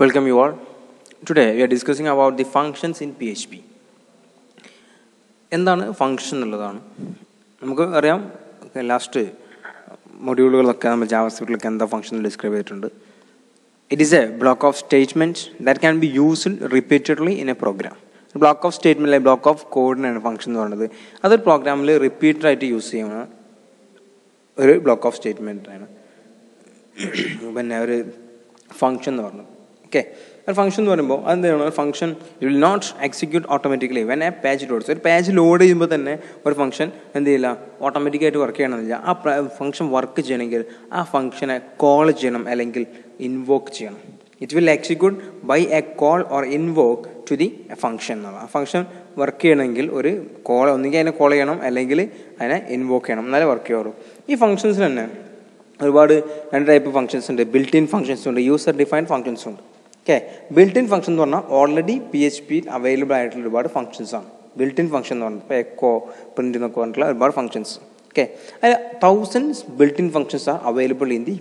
Welcome you all. Today we are discussing about the functions in PHP. എന്താണ് function എന്നുള്ളതാണ്. നമുക്ക് അറിയാം last മൊഡ്യൂളുകളൊക്കെ നമ്മൾ ജാവാസ്ക്രിപ്റ്റിലൊക്കെ എന്താ ഫംഗ്ഷൻ ഡിസ്ക്രൈബ് ചെയ്തിട്ടുണ്ട്. It is a block of statements that can be used repeatedly in a program. Block of statement അല്ലെങ്കിൽ ബ്ലോക്ക് ഓഫ് കോഡിനാണ് ഫംഗ്ഷൻ എന്ന് പറയുന്നത്. അതൊരു പ്രോഗ്രാമിൽ റിപ്പീറ്റഡായിട്ട് യൂസ് ചെയ്യുന്ന ഒരു ബ്ലോക്ക് ഓഫ് സ്റ്റേറ്റ്മെൻറ്റാണ് പിന്നെ ഒരു ഫംഗ്ഷൻ എന്ന് പറയുന്നത്. ഓക്കെ, ഒരു ഫംഗ്ഷൻ എന്ന് പറയുമ്പോൾ അതെന്താണ്? ഒരു function will not execute automatically when a page loads. ഒരു പേജ് ലോഡ് ചെയ്യുമ്പോൾ തന്നെ ഒരു ഫംഗ്ഷൻ എന്ത് ചെയ്യില്ല, ഓട്ടോമാറ്റിക്കായിട്ട് വർക്ക് ചെയ്യണമെന്നില്ല. ആ ഫംഗ്ഷൻ വർക്ക് ചെയ്യണമെങ്കിൽ ആ ഫംഗ്ഷനെ കോൾ ചെയ്യണം അല്ലെങ്കിൽ ഇൻവോക്ക് ചെയ്യണം. It will execute by a call or invoke to the function എന്നുള്ള. ആ ഫംഗ്ഷൻ വർക്ക് ചെയ്യണമെങ്കിൽ ഒരു കോൾ ഒന്നുകിൽ അതിനെ കോൾ ചെയ്യണം അല്ലെങ്കിൽ അതിനെ ഇൻവോക്ക് ചെയ്യണം, എന്നാലേ വർക്ക് ചെയ്യുള്ളൂ. ഈ ഫംഗ്ഷൻസിൽ തന്നെ ഒരുപാട് രണ്ട് ടൈപ്പ് ഫംഗ്ഷൻസ് ഉണ്ട്. ബിൽറ്റ് ഇൻ ഫംഗ്ഷൻസ് ഉണ്ട്, യൂസർ ഡിഫൈൻഡ് ഫംഗ്ഷൻസ് ഉണ്ട്. ഓക്കെ, ബിൽറ്റ് ഇൻ ഫംഗ്ഷൻ എന്ന് പറഞ്ഞാൽ ഓൾറെഡി PHP അവൈലബിൾ ആയിട്ടുള്ള ഒരുപാട് ഫംഗ്ഷൻസ് ആണ് ബിൽറ്റ് ഇൻ ഫംഗ്ഷൻ എന്ന് പറഞ്ഞത്. ഇപ്പോൾ എക്കോ, പ്രിന്റ് എന്നൊക്കെ പറഞ്ഞിട്ടുള്ള ഒരുപാട് ഫംഗ്ഷൻസ്. ഓക്കെ, അതിൽ 1000s built in functions are available in the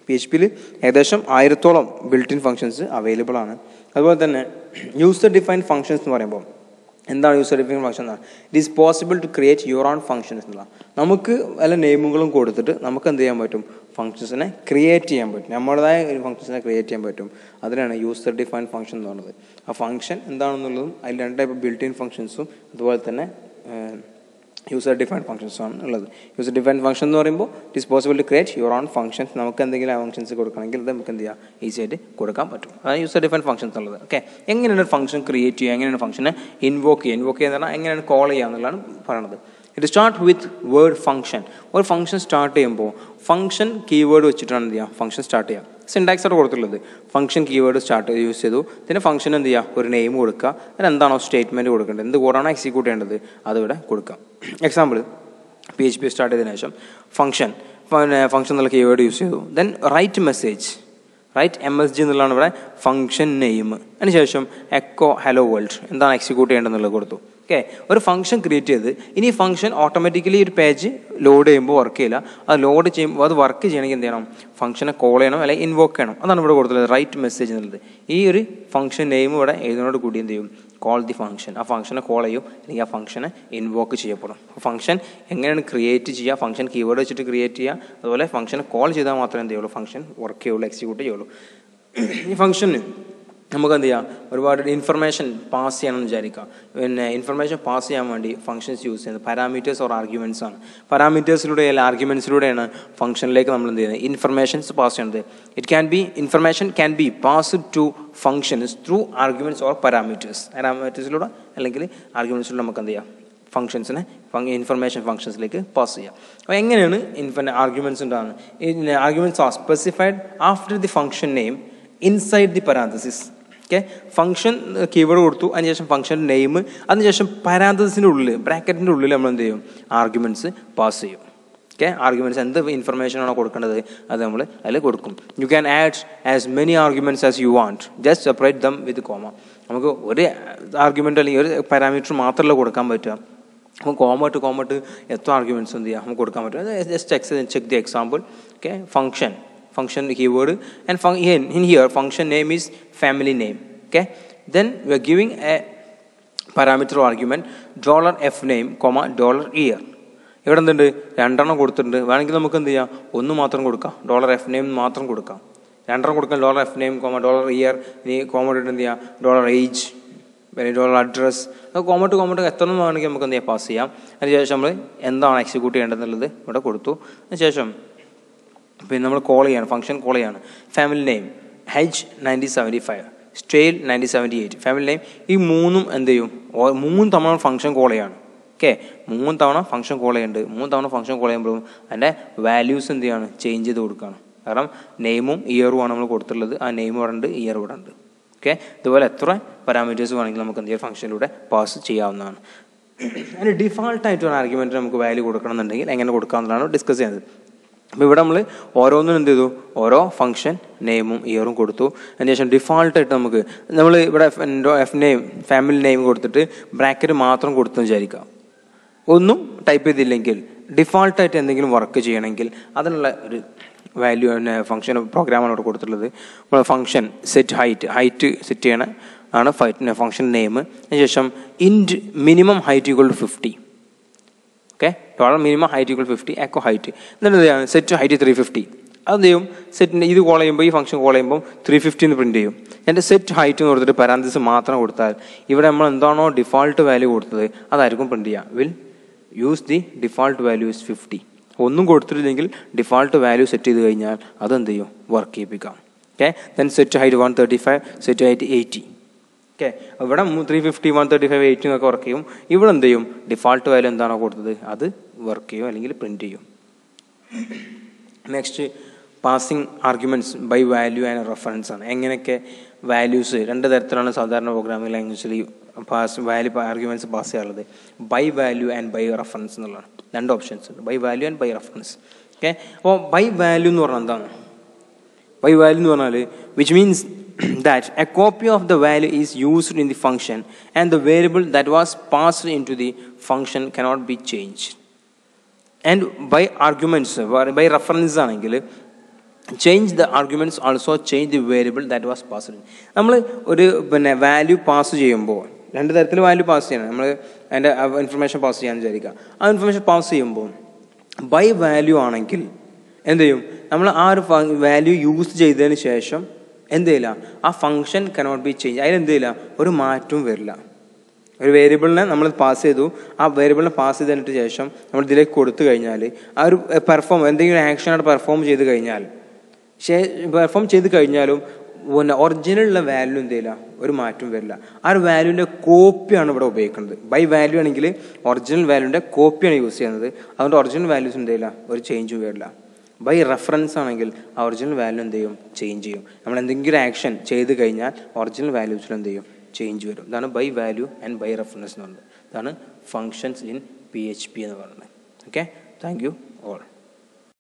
PHP-ൽ ഏകദേശം 1000-ഓളം ബിൽറ്റ് ഇൻ ഫംഗ്ഷൻസ് അവൈലബിൾ ആണ്. അതുപോലെ തന്നെ യൂസർ ഡിഫൈൻഡ് ഫംഗ്ഷൻസ് എന്ന് പറയുമ്പോൾ എന്താണ് യൂസർ ഡിഫൈൻഡ് ഫംഗ്ഷൻ എന്നാണ്? It is possible to create your own functions എന്നുള്ള. നമുക്ക് വല്ല നെയിമുകളും കൊടുത്തിട്ട് നമുക്ക് എന്ത് ചെയ്യാൻ പറ്റും? ഫംഗ്ഷൻസിനെ ക്രിയേറ്റ് ചെയ്യാൻ പറ്റും, നമ്മുടേതായ ഒരു ഫംഗ്ഷൻസിനെ ക്രിയേറ്റ് ചെയ്യാൻ പറ്റും. അതിനാണ് യൂസർ ഡിഫൈൻഡ് ഫംഗ്ഷൻ എന്ന് പറയുന്നത്. ആ ഫംഗ്ഷൻ എന്താണെന്നുള്ളതും അതിൽ രണ്ട് ടൈപ്പ് ബിൽറ്റ് ഇൻ ഫംഗ്ഷൻസും അതുപോലെ തന്നെ യൂസർ ഡിഫൈൻഡ് ഫംഗ്ഷൻസ് ആണ് ഉള്ളത്. യൂസർ ഡിഫൈൻഡ് ഫംഗ്ഷൻ എന്ന് പറയുമ്പോൾ it is possible to create your own functions. നമുക്ക് എന്തെങ്കിലും ആ ഫംഗ്ഷൻസ് കൊടുക്കണമെങ്കിൽ അത് നമുക്ക് എന്ത് ചെയ്യാം, ഈസി ആയിട്ട് കൊടുക്കാൻ പറ്റും. അതാണ് യൂസർ ഡിഫൈൻഡ് ഫംഗ്ഷൻസ് ഉള്ളത്. ഓക്കെ, എങ്ങനെയാണ് ഫംഗ്ഷൻ ക്രിയേറ്റ് ചെയ്യുക, എങ്ങനെയാണ് ഫംഗ്ഷനെ ഇൻവോക്ക് ചെയ്യുക എന്ന് പറഞ്ഞാൽ എങ്ങനെയാണ് കോൾ ചെയ്യുക എന്നുള്ളതാണ് പറയുന്നത്. It start with word function. ഒരു ഫംഗ്ഷൻ സ്റ്റാർട്ട് ചെയ്യുമ്പോൾ ഫംഗ്ഷൻ കീവേഡ് വെച്ചിട്ടാണ് എന്ത് ചെയ്യുക, ഫംഗ്ഷൻ സ്റ്റാർട്ട് ചെയ്യുക. സിൻടാക്സ് ആണ് കൊടുത്തിട്ടുള്ളത്. ഫംഗ്ഷൻ കീവേഡ് യൂസ് ചെയ്തു. പിന്നെ ഫംഗ്ഷൻ എന്ത് ചെയ്യുക, ഒരു നെയിം കൊടുക്കുക. അതിന് എന്താണോ സ്റ്റേറ്റ്മെൻറ്റ് കൊടുക്കേണ്ടത്, എന്ത് കോഡാണോ എക്സിക്യൂട്ട് ചെയ്യേണ്ടത് അതിവിടെ കൊടുക്കാം. എക്സാമ്പിൾ, PHP സ്റ്റാർട്ട് ചെയ്തതിനു ശേഷം ഫംഗ്ഷൻ എന്നുള്ള കീവേഡ് യൂസ് ചെയ്തു. Then write message, write MSG എന്നുള്ളതാണ് ഇവിടെ ഫംഗ്ഷൻ നെയിം. അതിനുശേഷം എക്കോ ഹലോ വേൾഡ്, എന്താണ് എക്സിക്യൂട്ട് ചെയ്യേണ്ടതെന്നുള്ളത് കൊടുത്തു. ഓക്കെ, ഒരു ഫംഗ്ഷൻ ക്രിയേറ്റ് ചെയ്ത് ഇനി ഫംഗ്ഷൻ ഓട്ടോമാറ്റിക്കലി ഒരു പേജ് ലോഡ് ചെയ്യുമ്പോൾ വർക്ക് ചെയ്യില്ല. അത് ലോഡ് ചെയ്യുമ്പോൾ അത് വർക്ക് ചെയ്യണമെങ്കിൽ എന്ത് ചെയ്യണം, ഫംഗ്ഷനെ കോൾ ചെയ്യണം അല്ലെങ്കിൽ ഇൻവോക്ക് ചെയ്യണം. അതാണ് ഇവിടെ കൊടുത്തുള്ളത് റൈറ്റ് മെസ്സേജ് എന്നുള്ളത്. ഈ ഒരു ഫംഗ്ഷൻ നെയിം ഇവിടെ എഴുതുന്നതോട് കൂടി എന്ത് ചെയ്യും, കോൾ ദി ഫംഗ്ഷൻ. ആ ഫംഗ്ഷനെ കോൾ ചെയ്യും അല്ലെങ്കിൽ ആ ഫംഗ്ഷനെ ഇൻവോക്ക് ചെയ്യപ്പെടും. ഫംഗ്ഷൻ എങ്ങനെയാണ് ക്രിയേറ്റ് ചെയ്യുക, ഫംഗ്ഷൻ കീവേഡ് വെച്ചിട്ട് ക്രിയേറ്റ് ചെയ്യുക. അതുപോലെ ഫംഗ്ഷനെ കോൾ ചെയ്താൽ മാത്രമേ എന്ത് ചെയ്യുള്ളൂ, ഫംഗ്ഷൻ വർക്ക് ചെയ്യുള്ളൂ, എക്സിക്യൂട്ട് ചെയ്യുള്ളൂ. ഈ ഫംഗ്ഷന് നമുക്ക് എന്ത് ചെയ്യാം, ഒരുപാട് ഇൻഫർമേഷൻ പാസ് ചെയ്യണമെന്ന് വിചാരിക്കാം. പിന്നെ ഇൻഫർമേഷൻ പാസ് ചെയ്യാൻ വേണ്ടി ഫംഗ്ഷൻസ് യൂസ് ചെയ്യുന്നത് പാരാമീറ്റേഴ്സ് ഓർ ആർഗ്യുമെൻറ്റ്സ് ആണ്. പാരാമീറ്റേഴ്സിലൂടെ അല്ലെങ്കിൽ ആർഗ്യുമെൻറ്റ്സിലൂടെയാണ് ഫംഗ്ഷനിലേക്ക് നമ്മൾ എന്ത് ചെയ്യുന്നത്, ഇൻഫർമേഷൻസ് പാസ് ചെയ്യുന്നത്. Information can be passed to functions through arguments or പാരാമീറ്റേഴ്സിലൂടെ അല്ലെങ്കിൽ ആർഗ്യുമെൻറ്റ്സിലൂടെ നമുക്ക് എന്ത് ചെയ്യാം, ഫംഗ്ഷൻസിനെ ഇൻഫർമേഷൻ ഫംഗ്ഷൻസിലേക്ക് പാസ് ചെയ്യാം. അപ്പോൾ എങ്ങനെയാണ് ആർഗ്യുമെൻറ്റ്സ് ഉണ്ടാകുന്നത്? Arguments R specified after the function name inside the parenthesis. Okay, function keyword കൊടുത്തു, അതിനുശേഷം ഫംഗ്ഷൻ നെയിം, അതിനുശേഷം പരാന്തസിൻ്റെ ഉള്ളിൽ ബ്രാക്കറ്റിൻ്റെ ഉള്ളിൽ നമ്മൾ എന്ത് ചെയ്യും, ആർഗ്യുമെൻറ്റ്സ് പാസ് ചെയ്യും. ഓക്കെ, ആർഗ്യുമെൻറ്റ്സ് എന്ത് ഇൻഫർമേഷൻ ആണോ കൊടുക്കേണ്ടത് അത് നമ്മൾ അതിൽ കൊടുക്കും. You can add as many arguments as you want, just separate dum with comma. നമുക്ക് ഒരു ആർഗ്യുമെൻ്റ് അല്ലെങ്കിൽ ഒരു പാരാമീറ്റർ മാത്രമല്ല കൊടുക്കാൻ പറ്റുക. നമുക്ക് കോമ ഇട്ട് എത്ര ആർഗ്യുമെൻറ്റ്സ് എന്ത് ചെയ്യാം നമുക്ക് കൊടുക്കാൻ പറ്റും. Just check the example. Okay, function keyword and in here function name is family name. Okay, then we are giving a parameter argument $fname, $year. ഇവിടെ എന്തുണ്ട്, രണ്ടെണ്ണം കൊടുത്തിട്ടുണ്ട്. വേണമെങ്കിൽ നമുക്ക് എന്ത് ചെയ്യാം, ഒന്ന് മാത്രം കൊടുക്കാം, $fname മാത്രം കൊടുക്കാം. രണ്ടെണ്ണം കൊടുക്കാം, $fname, $year. ഇനി കോമ ഇട്ട് എന്ത് ചെയ്യാം, $age, $address. കോമ ടു എത്ര വേണമെങ്കിൽ നമുക്ക് എന്ത് ചെയ്യാം, പാസ് ചെയ്യാം. അതിനുശേഷം നമ്മൾ എന്താണ് എക്സിക്യൂട്ട് ചെയ്യേണ്ടതെന്നുള്ളത് ഇവിടെ കൊടുത്തു. അതിനുശേഷം പിന്നെ നമ്മൾ കോൾ ചെയ്യാണ്, ഫംഗ്ഷൻ കോൾ ചെയ്യാണ്. Family name H9075, style 9078, family name. ഈ മൂന്നും എന്ത് ചെയ്യും, 3 തവണ ഫംഗ്ഷൻ കോൾ ചെയ്യാണ്. ഓക്കെ, 3 തവണ ഫംഗ്ഷൻ കോൾ ചെയ്യുന്നുണ്ട്. 3 തവണ ഫംഗ്ഷൻ കോൾ ചെയ്യുമ്പോഴും അതിൻ്റെ വാല്യൂസ് എന്ത് ചെയ്യാണ്, ചേഞ്ച് ചെയ്ത് കൊടുക്കുകയാണ്. കാരണം നെയിമും ഇയറുമാണ് നമ്മൾ കൊടുത്തിട്ടുള്ളത്. ആ നെയിം ഇവിടെ ഉണ്ട്, ഇയർ ഇവിടെ ഉണ്ട്. ഓക്കെ, ഇതുപോലെ എത്ര പാരാമീറ്റേഴ്സ് വേണമെങ്കിൽ നമുക്ക് എന്ത് ചെയ്യാം, ഫംഗ്ഷനിലൂടെ പാസ് ചെയ്യാവുന്നതാണ്. അതിന് ഡിഫാൾട്ടായിട്ട് ഒരു ആർഗ്യുമെൻറ്റ് നമുക്ക് വാല്യൂ കൊടുക്കണം എന്നുണ്ടെങ്കിൽ എങ്ങനെ കൊടുക്കാമെന്നാണ് ഡിസ്കസ് ചെയ്യുന്നത്. അപ്പോൾ ഇവിടെ നമ്മൾ ഓരോന്നിനും എന്ത് ചെയ്തു, ഓരോ ഫംഗ്ഷൻ നെയിമും ഇയറും കൊടുത്തു. അതിനുശേഷം ഡിഫാൾട്ടായിട്ട് നമ്മൾ ഇവിടെ ഫാമിലി നെയിം കൊടുത്തിട്ട് ബ്രാക്കറ്റ് മാത്രം കൊടുത്തെന്ന് വിചാരിക്കാം. ഒന്നും ടൈപ്പ് ചെയ്തില്ലെങ്കിൽ ഡിഫാൾട്ടായിട്ട് എന്തെങ്കിലും വർക്ക് ചെയ്യണമെങ്കിൽ അതിനുള്ള ഒരു വാല്യൂ ഫംഗ്ഷൻ പ്രോഗ്രാമാണ് ഇവിടെ കൊടുത്തിട്ടുള്ളത്. നമ്മൾ ഫംഗ്ഷൻ സെറ്റ് ഹൈറ്റ് സെറ്റ് ചെയ്യണ ആണ് ഫംഗ്ഷൻ നെയിം. അതിനുശേഷം int minimum height equal to 50. Okay, total minimum height equal 50 echo height. എന്നിട്ട് എന്താണ് സെറ്റ് ഹൈറ്റ് 350. അത് ചെയ്യും സെറ്റിൻ്റെ ഇത് കോൾ ചെയ്യുമ്പോൾ ഈ ഫംഗ്ഷൻ കോൾ ചെയ്യുമ്പോൾ 350 എന്ന് പ്രിൻറ്റ് ചെയ്യും. എൻ്റെ സെറ്റ് ഹൈറ്റ് എന്ന് കൊടുത്തിട്ട് പാരാന്തസിസ് മാത്രം കൊടുത്താൽ ഇവിടെ നമ്മൾ എന്താണോ ഡിഫോൾട്ട് വാല്യൂ കൊടുത്തത് അതായിരിക്കും പ്രിൻറ്റ് ചെയ്യുക. Will use the default value is 50. ഒന്നും കൊടുത്തിട്ടില്ലെങ്കിൽ ഡിഫോൾട്ട് വാല്യൂ സെറ്റ് ചെയ്ത് കഴിഞ്ഞാൽ അതെന്ത് ചെയ്യും, വർക്ക് ചെയ്യിപ്പിക്കാം. Okay, then set height 135, set height 80. Okay, ഇവിടെ 350, 135, 80 എന്നൊക്കെ വർക്ക് ചെയ്യും. ഇവിടെ എന്ത് ചെയ്യും, ഡിഫോൾട്ട് വാല്യൂ എന്താണോ കൊടുത്തത് അത് വർക്ക് ചെയ്യും അല്ലെങ്കിൽ പ്രിൻറ്റ് ചെയ്യും. Next passing arguments by value and reference ആണ്. എങ്ങനെയൊക്കെ വാല്യൂസ് രണ്ട് തരത്തിലാണ് സാധാരണ പ്രോഗ്രാമിംഗ് ലാംഗ്വേജിൽ വാല്യൂ ആർഗ്യുമെൻറ്റ്സ് പാസ് ചെയ്യാറുള്ളത്. By value and by reference എന്നുള്ളതാണ്. രണ്ട് ഓപ്ഷൻസ് ഉണ്ട്, by value and by reference. Okay, അപ്പോൾ ബൈ വാല്യൂ എന്ന് പറഞ്ഞാൽ എന്താണ്? ബൈ വാല്യൂ എന്ന് പറഞ്ഞാൽ which means that a copy of the value is used in the function and the variable that was passed into the function cannot be changed. And by arguments, by reference ആണെങ്കിൽ change the arguments also change the variable that was passed. നമ്മൾ ഒരു value pass ചെയ്യുമ്പോൾ രണ്ട് തരത്തിൽ value pass ചെയ്യണം. നമ്മൾ അതിൻ്റെ information pass ചെയ്യാമെന്ന് വിചാരിക്കുക. ആ ഇൻഫർമേഷൻ പാസ് ചെയ്യുമ്പോൾ ബൈ വാല്യൂ ആണെങ്കിൽ എന്ത് ചെയ്യും, നമ്മൾ ആ ഒരു വാല്യൂ യൂസ് ചെയ്തതിന് ശേഷം എന്ത് ചെയ്യില്ല, ആ ഫംഗ്ഷൻ കനോട്ട് ബി ചേഞ്ച്. അതിലെന്ത് ചെയ്യില്ല, ഒരു മാറ്റവും വരില്ല. ഒരു വേരിയബിളിനെ നമ്മൾ പാസ് ചെയ്തു, ആ വേരിയബിളിനെ പാസ് ചെയ്തതിന് ശേഷം നമ്മൾ ഇതിലേക്ക് കൊടുത്തു കഴിഞ്ഞാൽ ആ ഒരു എന്തെങ്കിലും ആക്ഷൻ അവിടെ പെർഫോം ചെയ്ത് കഴിഞ്ഞാലും ഒറിജിനലുള്ള വാല്യൂ എന്ത് ചെയ്യില്ല, ഒരു മാറ്റവും വരില്ല. ആ ഒരു വാല്യൂവിൻ്റെ കോപ്പിയാണ് ഇവിടെ ഉപയോഗിക്കുന്നത്. ബൈ വാല്യൂ ആണെങ്കിൽ ഒറിജിനൽ വാല്യൂവിൻ്റെ കോപ്പിയാണ് യൂസ് ചെയ്യുന്നത്. അതുകൊണ്ട് ഒറിജിനൽ വാല്യൂസ് എന്ത് ചെയ്യില്ല, ഒരു ചേഞ്ചും വരില്ല. ബൈ റെഫറൻസ് ആണെങ്കിൽ ആ ഒറിജിനൽ വാല്യൂ എന്ത് ചെയ്യും, ചേഞ്ച് ചെയ്യും. നമ്മൾ എന്തെങ്കിലും ആക്ഷൻ ചെയ്ത് കഴിഞ്ഞാൽ ഒറിജിനൽ വാല്യൂസിൽ എന്ത് ചെയ്യും, ചേഞ്ച് വരും. ഇതാണ് by value and by reference എന്ന് പറയുന്നത്. ഇതാണ് ഫങ്ഷൻസ് ഇൻ PHP എന്ന് പറയുന്നത്. Okay, thank you all.